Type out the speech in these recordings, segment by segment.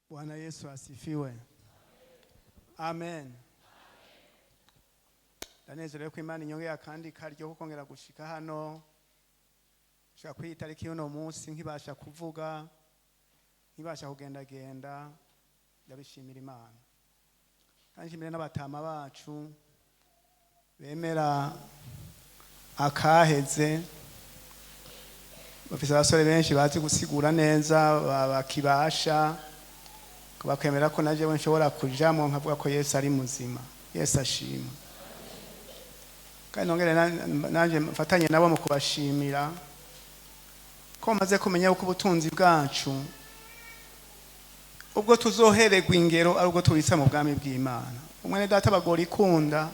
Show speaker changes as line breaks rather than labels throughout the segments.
Bwana Yesu asifiwe. Amen. Ndanezerewe ko Imana inyongera kandi karyo ko kongera gushika hano. Shaka kwitariki y'uno munsi nkibasha kuvuga, nkibasha kugendagenda, ndabishimira Imana. Kandi nshimire n'abatama bacu bemera akaheze. Bafise abasore benshi bazi gusigura neza bakibasha bakwemera ko naje nshobora kujamo nkavuga ko Yesu ari muzima. Yesu ashimwe. Kandi nongere nanje mfatanye nabo mu kubashimira ko maze kumenya uko ubutunzi bwacu ubwo tuzohererwa ingero ari ubwo tubitsa mu bwami bw'Imana. Umwene data bagora ikunda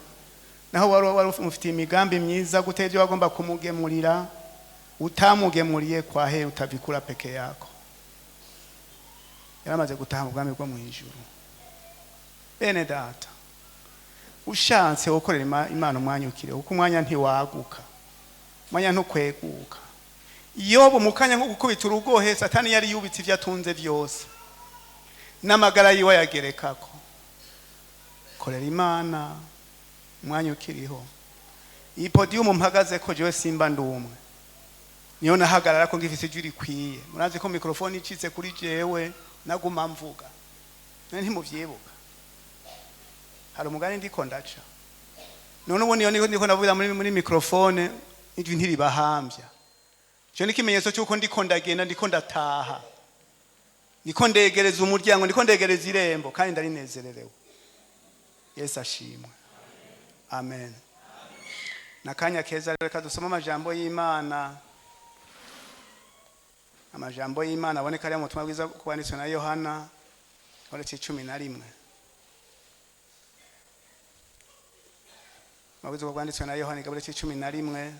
naho wari ufite imigambi myiza gutevye wagomba kumugemurira utamugemuriye kwa he utavikura peke yako. Yaramaze gutaha mu bwami bwo mu ijuru. Bene data ushatse ukorera Imana umwanya ukire kuko umwanya ntiwaguka, umwanya ntukweguka. Yobu mukanya nko gukubita urugohe Satani yari yubitse ivyo atunze byose n'amagara yiwe yagerekako. Korera Imana umwanya ukiriho. Iyi podium mpagaze ko jewe simba ndumwe, niyo nahagarara ko ngifise ijwi rikwiye. Murazi ko microphone icitse kuri jewe naguma mvuga ntimuvyibuka. Hari umugani ndiko ndaca none ubu niyo ndiko ndavuga muri microphone ijwi ntiribahambya. Cyo ni kimenyetso cyuko ndiko ndagenda, ndiko ndataha, ndiko ndegereza umuryango, ndiko ndegereza irembo kandi ndarinezererewe. Yesu ashimwe. Amen. Nakanya keza reka dusoma amajambo y'Imana. Amajambo y'Imana aboneka ari mu butumwa bwiza kwanditswe na Yohana igice 11. Mabwizo kwanditswe na Yohana igice 11.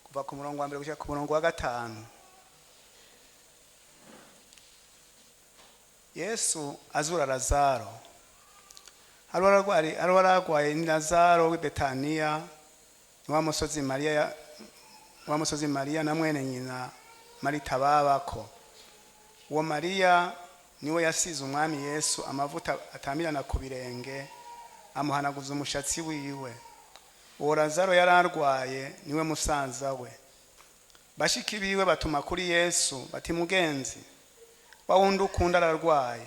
Kuva ku murongo wa mbere gushika ku murongo wa 5. Yesu azura Lazaro. Arwaragwaye ni Lazaro w'i Betania wa musozi Maria na mwene nyina Marita babako. Uwo Maria niwe yasize umwami Yesu amavuta atamirana ku birenge amuhanaguza umushatsi wiwe. Uwo Lazaro yararwaye niwe musanza we. Bashiki biwe batuma kuri Yesu bati mugenzi wa wundi ukunda ararwaye.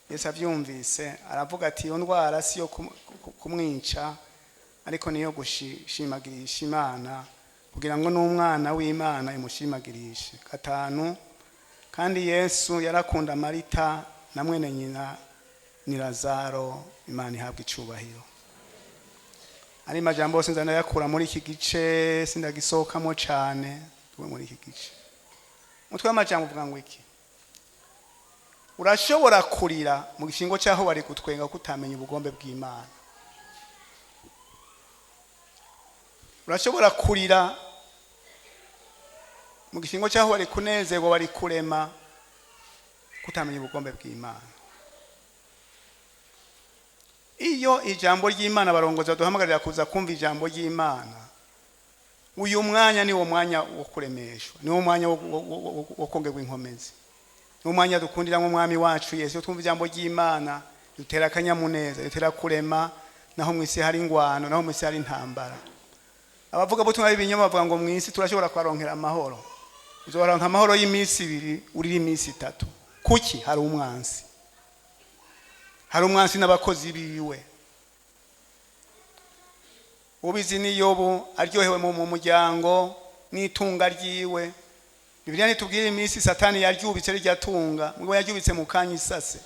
Yesu avyumvise aravuga ati iyo ndwara siyo kumwica ariko niyo gushimagirisha Imana kugira ngo n'umwana w'Imana imushimagirishe. 5. Kandi Yesu yarakunda Marita na mwene nyina ni Lazaro. Imana ihabwa icubahiro. Ari majambo yose nzana yakura muri iki gice sindagisohokamo cyane tuwe muri iki gice. Mutwe amajambo uvuga ngo iki? Urashobora kurira mu gishingo cyaho wari gutwenga kutamenya ubugombe bw'Imana. Urashobora kurira mu gishingo cyaho wari kunezerwa wari kurema kutamenya ubugombe bw'Imana. Iyo ijambo ry'Imana barongoza duhamagarira kuza kumva ijambo ry'Imana, uyu mwanya ni wo mwanya wo kuremeshwa, ni wo mwanya wo kongerwa inkomezi, ni wo mwanya dukundira nk'umwami wacu Yesu. Twumva ijambo ry'Imana dutera akanyamuneza, dutera kurema naho mwisi hari ingwano, naho mwisi hari intambara. Abavuga butumwa b'ibinyoma bavuga ngo mwisi turashobora kwaronkera amahoro. Uzoronka amahoro y'imisi 2 uri imisi 3. Kuki? Hari umwansi. Hari umwansi n'abakozi biwe. Ubizi ni Yobu aryohewe mu muryango n'itunga ryiwe. Bibiliya nitubwira imisi Satani yaryubitse ryatunga, ngo yaryubitse mu kanya isase.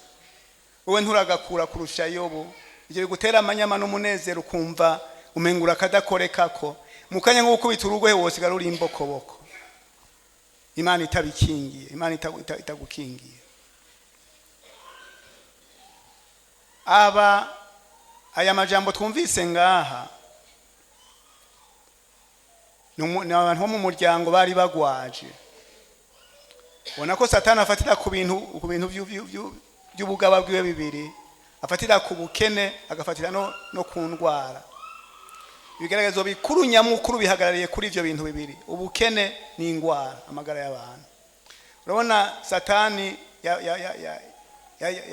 Wowe nturagakura kurusha Yobu. Ije bigutera amanyama n'umunezero kumva umengura kadakorekako. Mukanya nko gukubita urugohe wose garuri imbokoboko. Imana itabikingiye, Imana itagukingiye. Aya majambo twumvise ngaha ni abantu bo mu muryango bari bagwaje. Ubona ko Satani afatira ku bintu by'ubugaba bwiwe bibiri, afatira ku bukene, agafatira no ku ndwara. Ibigaragazo bikuru nyamukuru bihagarariye kuri ivyo bintu bibiri, ubukene n'indwara, amagara y'abantu. Urabona Satani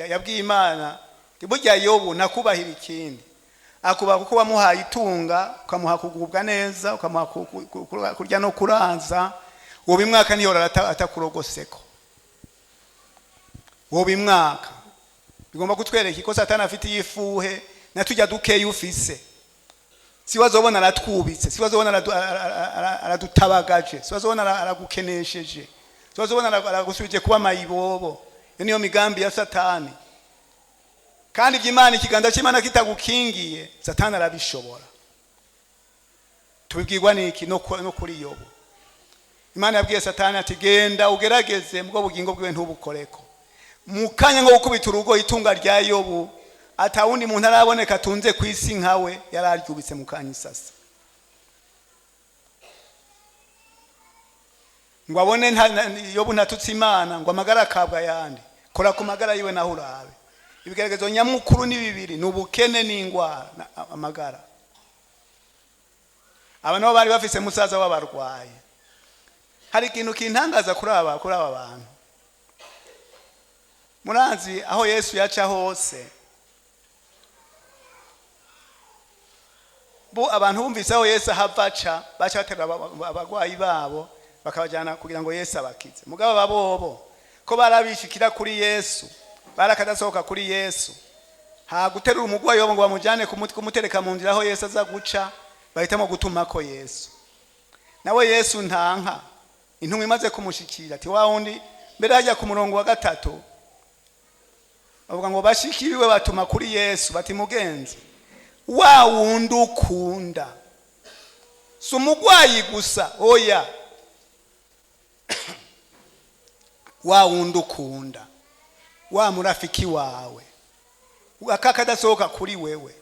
yabwiye Imana burya Yobu nakubahira ikindi, akuba kuko wamuhaye itunga, ukamuha kugubwa neza, ukamuha kurya no kuranza, wowe imwaka niyora atakurogoseko. Wowe imwaka bigomba kutwereka ko Satani afite yifuhe natujya dukeye ufise. Siwazobona aratwubitse, siwazobona aradutabagaje, siwazobona aragukenesheje, siwazobona aragusubije kuba mayibobo. Niyo migambi ya Satani. Kandi Bw'Imana ikiganza cy'Imana kitagukingiye, Satani arabishobora. Tubibwirwa niki no kuri Yobu. Imana yabwiye Satani ati genda ugerageze mubwo bugingo bwiwe ntubukoreko. Mukanya ngo gukubita urugo itunga rya Yobu, atawundi muntu araboneka atunze kwisi nkawe, yararyubitse mukanya isasa. Ngo abone Yobu ntatutse Imana, ngo amagara akabwa yandi. Kora ku magara yiwe naho urabe. Ibigaragazo nyamukuru ni bibiri, n'ubukene n'indwara, amagara. Aba nabo bari bafise musaza w'abarwayi. Hari ikintu kintangaza kuri aba bantu. Murazi aho Yesu yaca hose, abantu bumvise aho Yesu baca batera abarwayi babo bakabajyana kugira ngo Yesu abakize. Mugabo babobo ko barabishikira kuri Yesu, barakadasohoka kuri Yesu, ha guterura umugwayi wabo ngo bamujyane kumutereka mu nzira aho Yesu aza guca, bahitamo gutuma ko Yesu. Nawe Yesu ntanka, intumwa imaze kumushikira ati wa wundi mbere hajya ku murongo wa 3, bavuga ngo bashikiriwe batuma kuri Yesu bati mugenzi, wa wundi ukunda si umugwayi gusa, oya wa wundi ukunda, wa murafiki wawe akakadasohoka kuri wewe.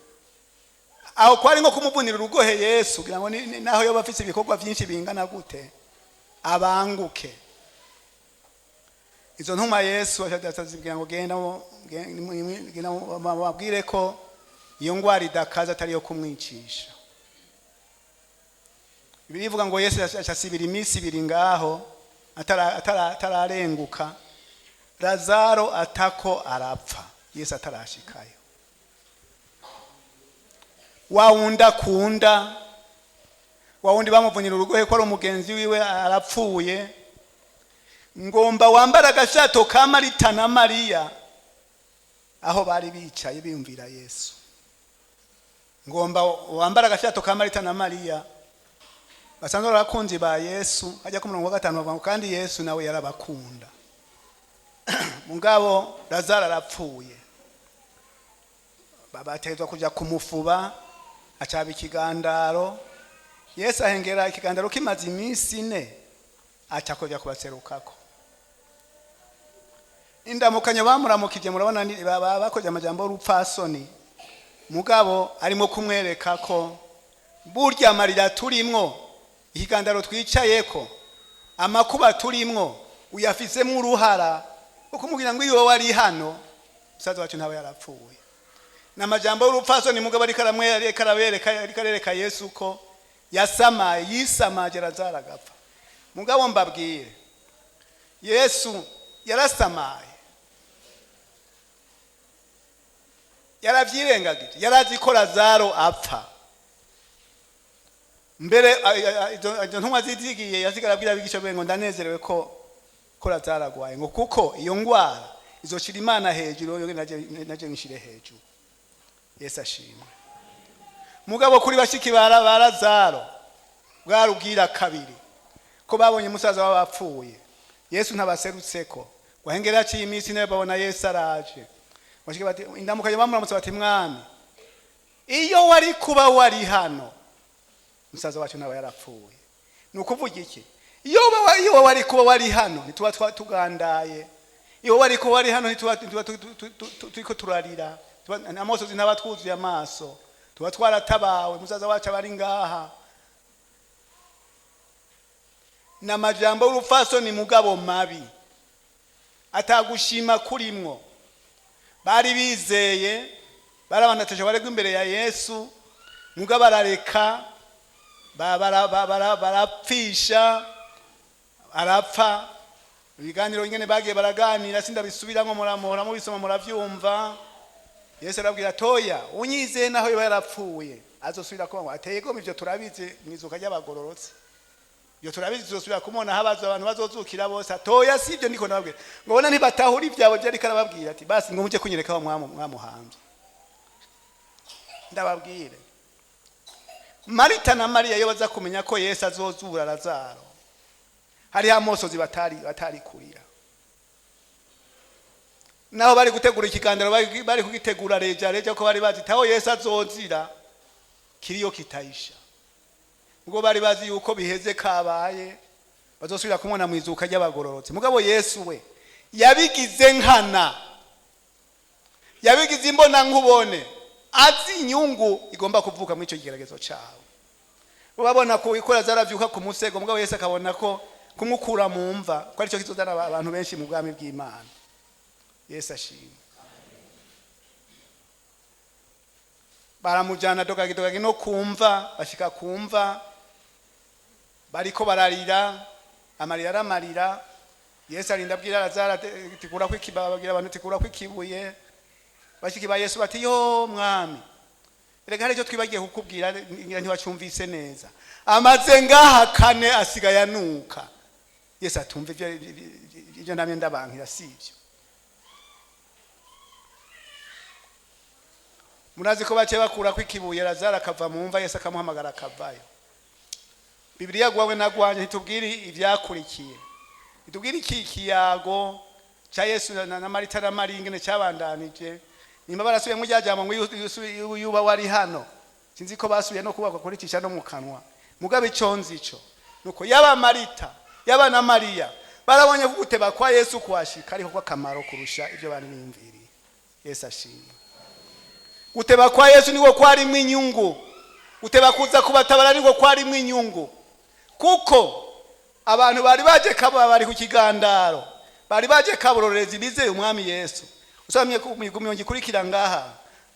Aho kwari ngo kumuvunira urugohe Yesu kugira ngo naho yoba afite ibikorwa byinshi bingana gute abanguke. Izo ntuma Yesu ashadazibwira ngo genda mabwire ko iyo ngwara idakaza atari yo kumwicisha. Birivuga ngo Yesu ashasibira iminsi 2 ngaho atararenguka, Lazaro atako arapfa, Yesu atarashikayo. Wawunda kunda, wawundi bamuvunira urugohe ko ari umugenzi wiwe arapfuye, ngomba wambara agashato ka Marita na Mariya aho bari bicaye biyumvira Yesu. Ngomba wambara agashato ka Marita na Mariya, basanzwe barakunzi ba Yesu. Hajya ku murongo wa 5 bavuga kandi Yesu nawe yarabakunda. Mugabo Lazaro arapfuye, babatezwa kuja kumufuba, acaba ikigandaro. Yesu ahengera ikigandaro kimaze iminsi 4, aca kujya kubaserukako. Indamukanya bamuramukije, murabona bakoze amajambo y'urupfasoni, mugabo arimo kumwereka ko burya amarira turimwo, ikigandaro twicayeko, amakuba turimwo uyafizemo uruhara ukumubwira ngo iyo wari hano musaza wacu ntawe yarapfuye. Namajambo y'urupfasoni mugabo ari karereka Yesu ko yisamaje Lazaro agapfa. Mugabo mbabwire, Yesu yarasamaye, yaravyirengagije, yarazi ko Lazaro apfa. Mbere izo ntumwa zizigiye yazigarabwira bigisha ngo ndanezerewe ko Lazaro agwaye, ngo kuko iyo ngwara izoshira Imana hejuru, yo naje ngishire hejuru. Yesu ashimwe. Mugabo kuri bashiki ba Lazaro bwarubwira kabiri ko babonye musaza wabapfuye, Yesu ntabaserutseko, wahengera ci iminsi nayo babona Yesu araje. Bashiki bati indamukaje bamuramutse bati mwami, iyo wari kuba wari hano musaza wacu nawe yarapfuye. Nukuvuga iki? iyo wari kuba wari hano ntituba tugandaye, iyo wari kuba wari hano ntituba turiko turarira, amosozi ntaba twuzuye amaso, tuba twaratabawe, musaza wacu abari ngaha. N'amajambo y'urupfasoni mugabo mabi atagushima kurimwo. Bari bizeye, barabanataje baregwa imbere ya Yesu, mugabo barareka, barapfisha, arapfa. Ibiganiro ingene bagiye baraganira sindabisubiramo, muramora mubisoma muravyumva. Yesu arabwira toya, unyizeye naho yoba yarapfuye azosubira kuba ateye gome. Ivyo turabizi mwizuka ry'abagororotse, iyo turabizi tuzosubira kumona habazo abantu bazozukira bose. Atoya sivyo ndiko nababwira ngo bona ntibatahura ivyabo byari karababwira ati basi ngo muje kunyereka wa mwamuhambye. Ndababwire Marita na Mariya iyo baza kumenya ko Yesu azozura Lazaro, hari amosozi batari kurira. Naho bari gutegura ikiganiro, bari kugitegura reja ko bari bazi taho Yesu azozira kiriyo kitayisha. Ubwo bari bazi yuko biheze kabaye bazosubira kumona mwizuka ry'abagororotse. Mugabo Yesu we yabigize nkana, yabigize imbona nkubone, azi inyungu igomba kuvuka muri ico kigeragezo cyawe. Ubabona ko ikora zaravyuka ku musego, mugabo Yesu akabona ko kumukura mu mva ko ari cyo kizozana abantu benshi mu bwami bw'Imana. Yesu ashimwe. Baramujana dogagi no kumva, bashika kumva bariko bararira, amarira. Yesu arinda abwira Lazaro tikura kwikibaba, bagira abantu tikura kwikibuye. Bashikiba Yesu bati yo mwami, erega hari cyo twibagiye kukubwira ngira ntiwacumvise neza, amaze ngaha kane asigaye anuka. Yesu atumva ivyo namye ndabankira sivyo. Munazi ko bace bakura kwikibuye, Lazaro akava mu mva, Yesu akamuhamagara akavayo. Biblia gwawe nagwanye ntitubwiri ivyakurikiye, itubwiri iki kiyago cha Yesu na Marita na Mariya ingene cyabandanije. Nimba barasubiye mu ryajambo ngo yuba wari hano, sinzi ko basubiye no kubakwa kuricisha no mu kanwa. Mugabe iconzi ico nuko yaba Marita yaba na Mariya barabonye kuguteba kwa Yesu kwashika ariko kwa kamaro kurusha ivyo bari bimviriye. Yesu ashimwe. Guteba kwa Yesu niko kwari mwinyungu, guteba kuza kubatabara niko kwari mwinyungu. Kuko abantu bari baje kaba bari ku kigandaro, bari baje kabororezi bizeye umwami Yesu. Usamye kumyongi kurikira ngaha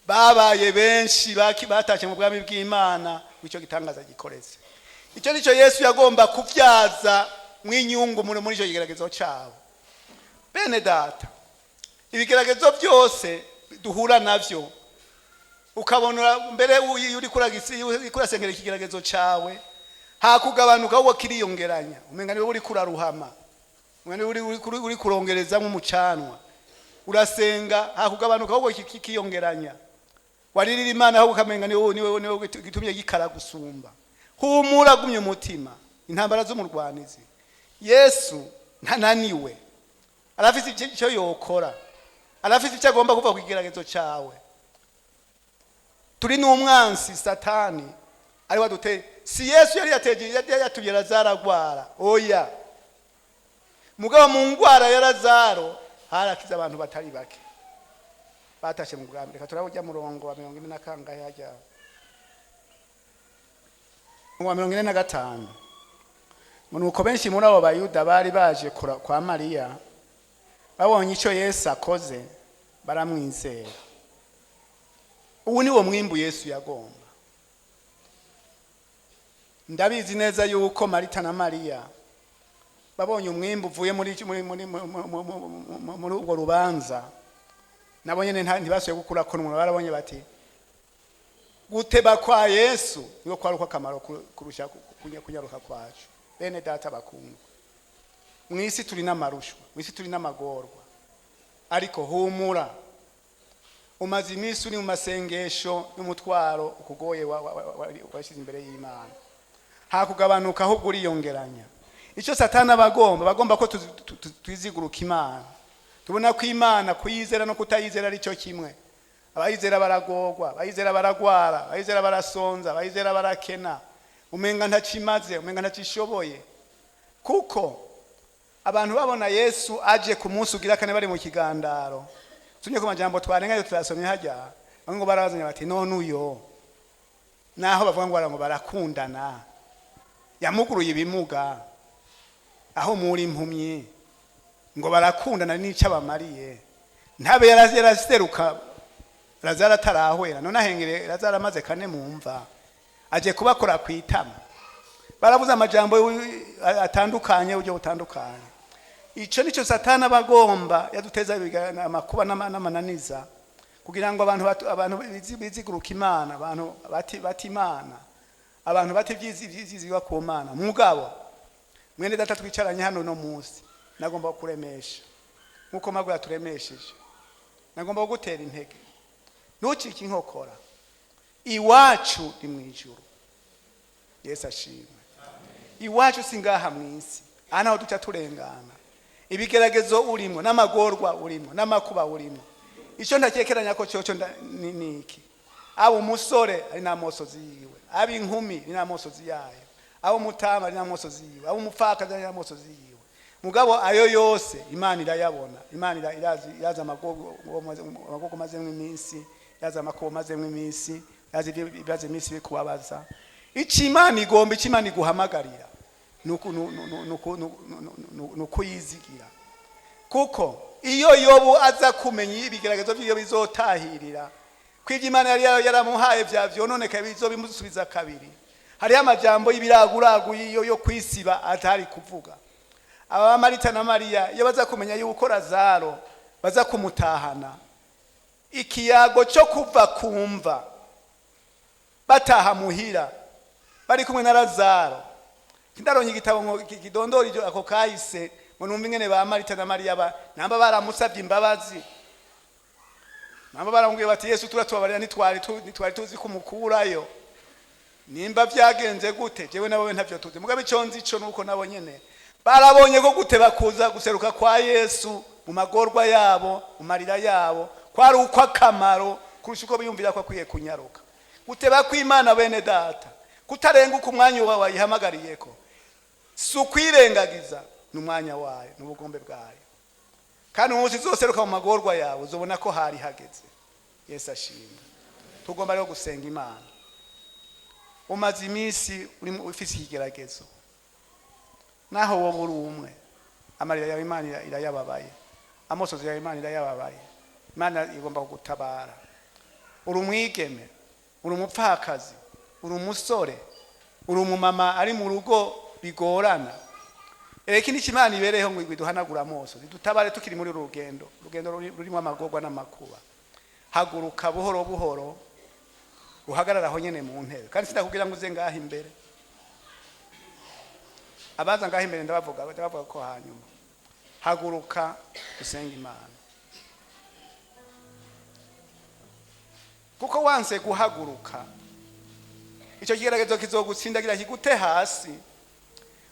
babaye benshi batashye mu bwami bw'Imana, wico gitangaza gikoreze. Ico nico Yesu yagomba kuvyaza mwinyungu muri ico kigeragezo cyawo. Bene data, ibigeragezo byose duhura navyo, ukabona mbere uri kurasengera ikigeragezo cyawe hakugabanuka uwo kiriyongeranya, umenga niwe uri kuraruhama, umenga uri kurongereza mu mucanwa. Urasenga hakugabanuka uwo kikiyongeranya, waririra Imana aho ukamenga niwe gitumye gikara gusumba. Humura gumye umutima, intambara zo murwanizi. Yesu ntananiwe, arafise icyo yokora, arafise icyo agomba kuva ku kigeragezo cyawe. Turi n'umwansi Satani ari wadute. Si Yesu yari yatuye Lazaro agwara, oya. Mugabo mu ngwara ya Lazaro harakiza abantu batari bake batashe mu bwami. Reka turabujya murongo wa 40 na kangahe hajya mu 45. Nuko benshi muri abo bayuda bari baje kwa Mariya, babonye icyo Yesu akoze baramwizera. Ubu ni wo mwimbu Yesu yagomba. Ndabizi neza yuko Marita na Mariya babonye umwimbu uvuye muri ubwo rubanza. Nabonye ntibasuye gukura ko n'umuntu barabonye bati guteba kwa Yesu niko kwari uko akamaro kurusha kunyaruka kwacu. Bene data bakundwa, mwisi turi n'amarushwa, mwisi turi n'amagorwa, ariko humura. Umaze iminsi uri mu masengesho y'umutwaro ukugoye washize imbere y'Imana, hakugabanuka ahubwo uriyongeranya. Icyo Satani bagomba ko twiziguruka Imana. Tubona ko Imana kuyizera no kutayizera ari cyo kimwe. Abayizera baragorwa, abayizera baragwara, abayizera barasonza, abayizera barakena, umenga ntacimaze, umenga ntacishoboye. kuko abantu babona Yesu aje ku munsi ugira kane bari mu kigandaro. Tunye ku majambo twarengayo turasomye hajya ngo barazanye bati none uyo naho bavuga ngo barakundana yamuguruye ibimuga aho muri impumyi ngo barakundana n'icyo abamariye ntabe yaraseruka Lazaro atarahwera none ahengere Lazaro amaze kane mumva aje kubakora kwitama baravuze amajambo atandukanye uje butandukanye. Ico nico Satana bagomba yaduteza amakuba n'amananiza kugira ngo abantu biziguruka Imana, abantu bati Imana, abantu bati vyizizwa ku Mana. Mugabo mwene data twicaranye hano no munsi nagomba kuremesha nkuko magwe yaturemesheje, nagomba gutera intege ntucike inkokora, iwacu ni mwijuru. Yesu ashimwe. Iwacu singaha mwisi ana duca turengana ibigeragezo urimo n'amagorwa urimo n'amakuba urimo. Ico ndakekeranya ko cyoco niki abo umusore ari namosozi yiwe, aba inkumi ari namosozi yayo, abo mutama ari namosozi yiwe, abo mupfaka ari namosozi yiwe. Mugabo ayo yose Imana irayabona. Imana iraza amagogo maze mw'iminsi, yaza amakuba maze mw'iminsi, yaza ibibazo iminsi bikubabaza. Ichi Imana igomba, ichi Imana iguhamagarira nuko yizigira. Kuko iyo Yobu aza kumenya ibigeragezo byo bizotahirira kwivya Imana yari yaramuhaye vyavyo noneka bizobimusubiza kabiri. Hari amajambo y'ibiraguragu yo kwisiba atari kuvuga. Aba Marita na Maria iyo baza kumenya yuko Lazaro baza kumutahana, ikiyago cyo kuva kumva bataha muhira bari kumwe na Lazaro. Ndaronye igitabo ngo kidondora ijo ako kahise ngo numva ingene ba Marita na Maria namba baramusavye imbabazi, namba barambwiye bati Yesu turatubabarira nitwari tuzi kumukurayo, nimba vyagenze gute jewe nawe ntavyo tuzi. Mugabe iconzi ico nuko nabo nyene barabonye ko gute bakuza guseruka kwa Yesu mu magorwa yabo, mu marira yabo, kwari uko akamaro kurusha uko biyumvira ko akwiye kunyaruka. Guteba kw'Imana bene data kutarenga uko umwanya uba wayihamagariyeko, si ukwirengagiza n'umwanya wayo n'ubugombe bwayo. Kandi umunsi uzoseruka mu magorwa yawe uzobona ko hari hageze. Yesu ashimwe. Tugomba rero gusenga Imana. Umaze iminsi ufise ikigeragezo, naho wowe uri umwe, amarira yawe Imana irayababaye, amosozi yawe Imana irayababaye. Imana igomba kugutabara. Uri umwigeme, uri umupfakazi, uri umusore, uri umumama ari mu rugo bigorana, ereka iki Imana ibereho ngo iduhanagura amoso, dutabare tukiri muri rugendo rurimo amagorwa n'amakuba. Haguruka buhoro buhoro uhagararaho nyene mu ntebe. Kandi sindakubwira ngo uze ngaha imbere, abaza ngaha imbere ndabavuga ko hanyuma. Haguruka usenga Imana, kuko wanse guhaguruka icyo kigeragezo kizogutsindagira kigute hasi.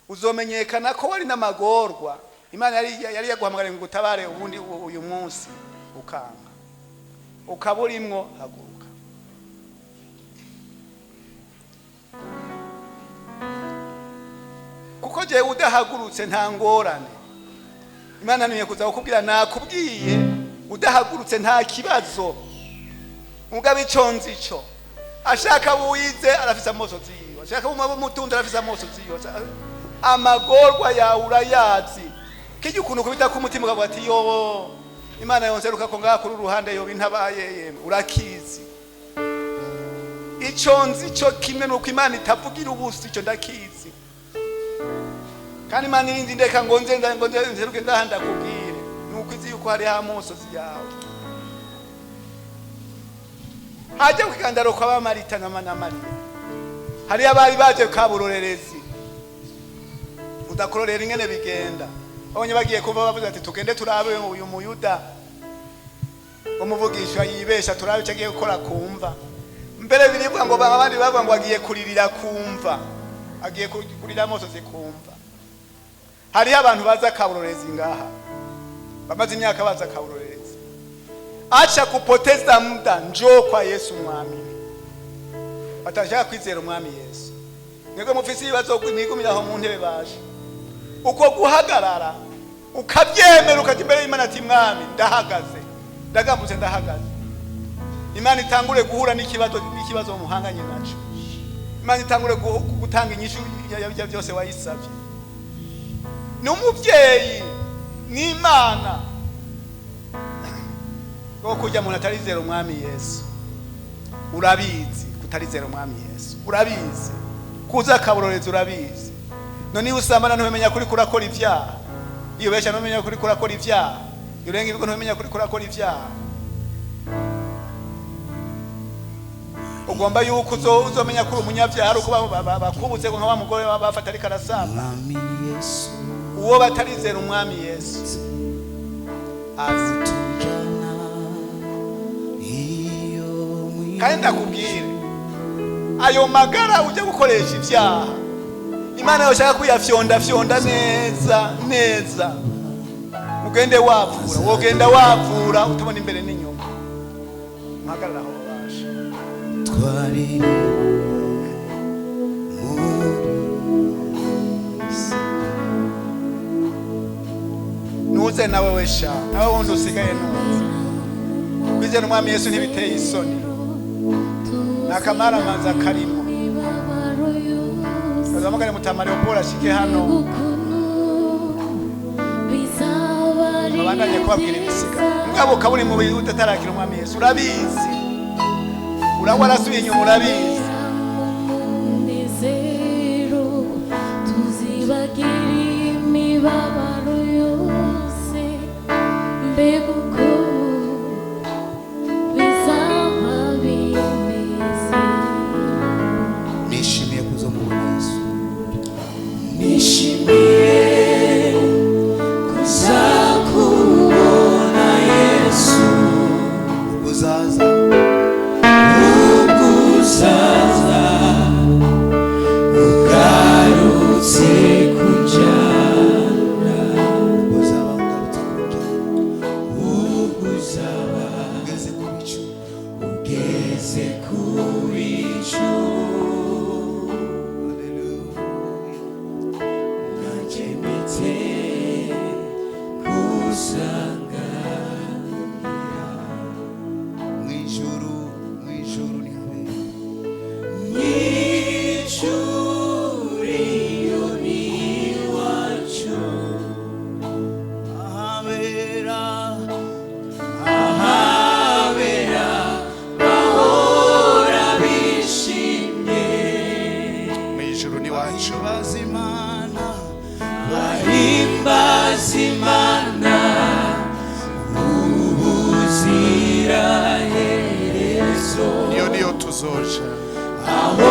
Uzomenyekana ko wari n'amagorwa Imana yari yaguhamagara ngo utabare ubundi uyu munsi ukanga ukaburimwo. Haguruka. Kuko je udahagurutse nta ngorane. Imana niye kuza kukubwira nakubwiye udahagurutse nta kibazo. Mugabe iconzi ico ashaka buyize arafisa amosozi yiwe, ashaka bumutunda arafisa amosozi yiwe. Amagorwa yawe urayazi, kije ukuntu kubita ku mutima ukavuga ati yo Imana yonseruka ko ngaha kuri uruhande yo bintabaye yemwe urakizi. Iconzi ico kimwe nuko Imana itavugira ubusi, ico ndakizi. Kandi Imana irindi ndeka ngo nzeruke ndahanda kubwire nuko izi yuko hari amosozi yawe. Haje kugandaro kwa Marita na Maria, hari abari baje kaburorerezi udakororera ingene bigenda. Abonye bagiye kuva bavuze ati tugende turabe uyu muyuda umuvugisha yibesha turabe cyagiye gukora kumva. Mbere birivuga ngo abandi bavuga ngo agiye kuririra kumva, agiye kurira amosozi kumva. Hari abantu baza kaburorerezi ngaha bamaze imyaka baza kaburorerezi. Acha kupoteza muda, njoo kwa Yesu mwamini. Atashaka kwizera umwami Yesu. Nego mufisi ibibazo nigumiraho mu ntebe baje. uko guhagarara ukabyemera ukajya imbere y'Imana ati mwami ndahagaze ndagambutse ndahagaze. Imana itangure guhura n'ikibazo muhanganye naco. Imana itangure gutanga inyishu ya byose wayisabye. Ni umubyeyi ni Imana ngo kujya mu natarizero umwami Yesu. Urabizi kutarizero umwami Yesu, urabizi kuza kabororeza, urabizi none usambana ntumenya kuri kurakora ivyaha, iyo besha ntumenya kuri kurakora ivyaha, urenga ibigo ntumenya kuri kurakora ivyaha. Ugomba yuko uzomenya kuri umunyavyaha ari uko bakubutse nka wa mugore bafata ari karasamba. Uwo batarizera umwami Yesu azitujana iyo kandi ndakubwire ayo magara ujya gukoresha ivyaha Imana yoshaka kuyafyonda neza neza. Ugende wavura, wogenda wavura utabona imbere n'inyuma. Muhagarara aho basha twari nuze nawe wesha nawe wundi usigaye nuze kwizera umwami Yesu ntibiteye isoni nakamara manza karimo kazamugane mutamari opora shike hano babandanye kubabwira ibisiga mugabo kaburi mu bihe utatarakira umwami Yesu urabizi warasubiye inyuma urabizi tuzibagiri imibabaro yose mbega uko bizaba bimeze. Nishimiye kuzomubona Yesu, nishimiye kuzakubona Yesu, uzaza ugarutse kunjana, uzaba ugeze ku bicu, ugeze ku bicu. Haleluya, nanjye mpite kusanganira mw'ijuru ni Bw'Imana ubuziraherezo niyo tuzoja aho